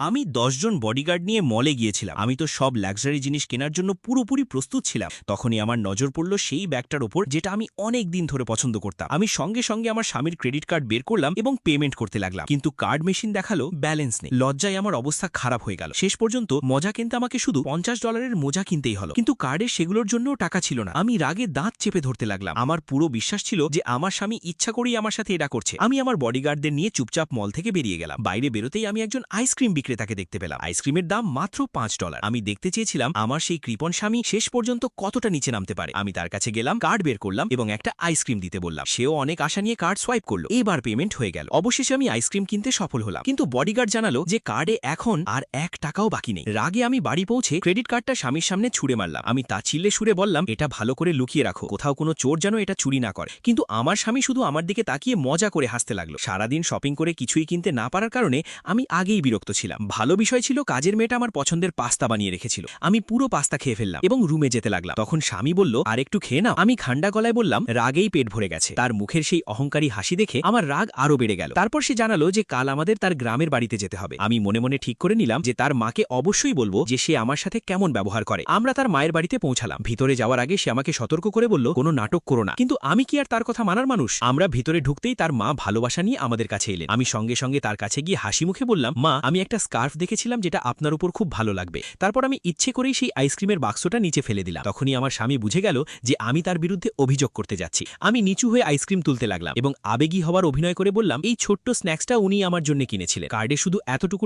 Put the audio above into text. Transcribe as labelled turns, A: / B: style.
A: আমি ১০ জন বডিগার্ড নিয়ে মলে গিয়েছিলাম। আমি তো সব লাক্সারি জিনিস কেনার জন্য পুরোপুরি প্রস্তুত ছিলাম। তখনই আমার নজর পড়ল সেই ব্যাগটার ওপর, যেটা আমি অনেক দিন ধরে পছন্দ করতাম। আমি সঙ্গে সঙ্গে আমার স্বামীর ক্রেডিট কার্ড বের করলাম এবং পেমেন্ট করতে লাগলাম, কিন্তু কার্ড মেশিন দেখালো ব্যালেন্স নেই। লজ্জায় আমার অবস্থা খারাপ হয়ে গেল। শেষ পর্যন্ত মজা কিনতে আমাকে শুধু $50 মোজা কিনতেই হলো, কিন্তু কার্ডে সেগুলোর জন্যও টাকা ছিল না। আমি রাগে দাঁত চেপে ধরতে লাগলাম। আমার পুরো বিশ্বাস ছিল যে আমার স্বামী ইচ্ছা করেই আমার সাথে এটা করছে। আমি আমার বডিগার্ডদের নিয়ে চুপচাপ মল থেকে বেরিয়ে গেলাম। বাইরে বেরোতেই আমি একজন আইসক্রিম বিক্রেতাকে দেখতে পেলাম। আইসক্রিমের দাম মাত্র $5। আমি দেখতে চেয়েছিলাম আমার সেই কৃপণ স্বামী শেষ পর্যন্ত কতটা নিচে নামতে পারে। আমি তার কাছে গেলাম, কার্ড বের করলাম এবং একটা আইসক্রিম দিতে বললাম। সেও অনেক আশা নিয়ে কার্ড সোয়াইপ করলো। এবার পেমেন্ট হয়ে গেল। অবশেষে আমি আইসক্রিম কিনতে সফল হলাম, কিন্তু বডিগার্ড জানালো যে কার্ডে এখন আর $1 বাকি নেই। রাগে আমি বাড়ি পৌঁছে ক্রেডিট কার্ডটা স্বামীর সামনে ছুড়ে মারলাম। আমি তা চিল্লে সুরে বললাম, এটা ভালো করে লুকিয়ে রাখো, কোথাও কোনো চোর যেন এটা চুরি না করে। কিন্তু আমার স্বামী শুধু আমার দিকে তাকিয়ে মজা করে হাসতে লাগলো। সারাদিন শপিং করে কিছুই কিনতে না পারার কারণে আমি আগেই বিরক্ত ছিলাম। ভালো বিষয় ছিল, কাজের মেয়েটা আমার পছন্দের পাস্তা বানিয়ে রেখেছিল। আমি পুরো পাস্তা খেয়ে ফেললাম এবং রুমে যেতে লাগলাম। তখন স্বামী বলল, আর একটু খেয়ে নাও। আমি ঠান্ডা গলায় বললাম, রাগেই পেট ভরে গেছে। তার মুখের সেই অহংকারী হাসি দেখে আমার রাগ আরো বেড়ে গেল। তারপর সে জানালো যে কাল আমাদের তার গ্রামের বাড়িতে যেতে হবে। আমি মনে মনে ঠিক করে নিলাম যে তার মাকে অবশ্যই বলবো যে সে আমার সাথে কেমন ব্যবহার করে। আমরা তার মায়ের বাড়িতে পৌঁছালাম। ভিতরে যাওয়ার আগে সে আমাকে সতর্ক করে বলল, কোনো নাটক করো না। কিন্তু আমি কি আর তার কথা মানার মানুষ? আমরা ভিতরে ঢুকতেই তার মা ভালোবাসা নিয়ে আমাদের কাছে এলেন। আমি সঙ্গে সঙ্গে তার কাছে গিয়ে হাসি মুখে বললাম, মা, আমি একটা স্কার্ফ দেখেছিলাম যেটা আপনার উপর খুব ভালো লাগবে। তারপর আমি ইচ্ছে করেই সেই আইসক্রিমের বাক্সটা নিচে ফেলে দিলাম। তখনই আমার স্বামী বুঝে গেল যে আমি তার বিরুদ্ধে অভিযোগ করতে যাচ্ছি। আমি নিচু হয়ে আইসক্রিম তুলতে লাগলাম এবং আবেগী হওয়ার অভিনয় করে বললাম, এই ছোট্ট স্ন্যাক্সটা উনি আমার জন্য কিনেছিলেন। কার্ডে শুধু এতটুকু